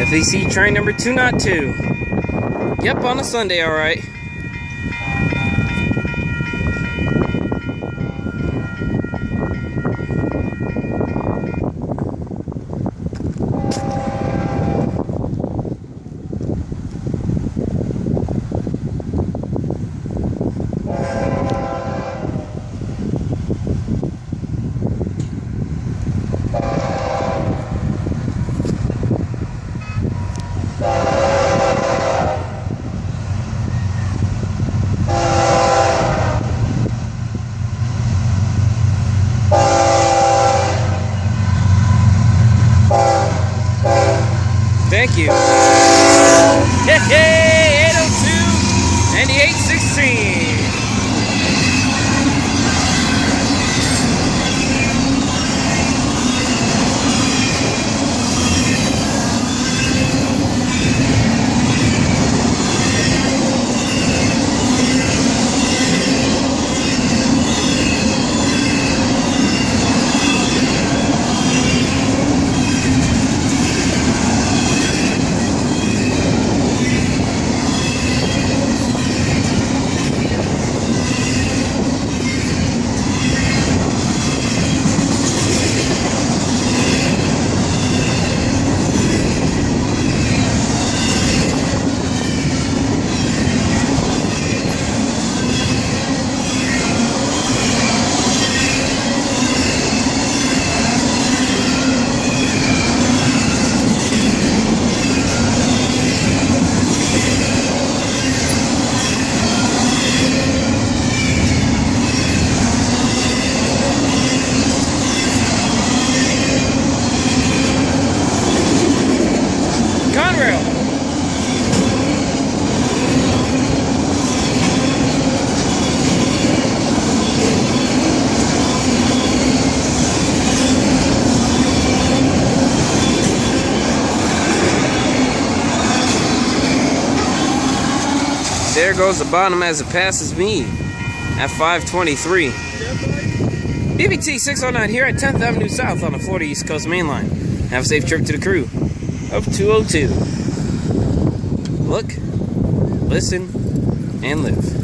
FEC train number 202. Yep, on a Sunday, alright. Thank you. Hey, 802 and the 816. There goes the bottom as it passes me at 523. BBT 609 here at 10th Avenue South on the Florida East Coast Main Line. Have a safe trip to the crew of 202. Look, listen, and live.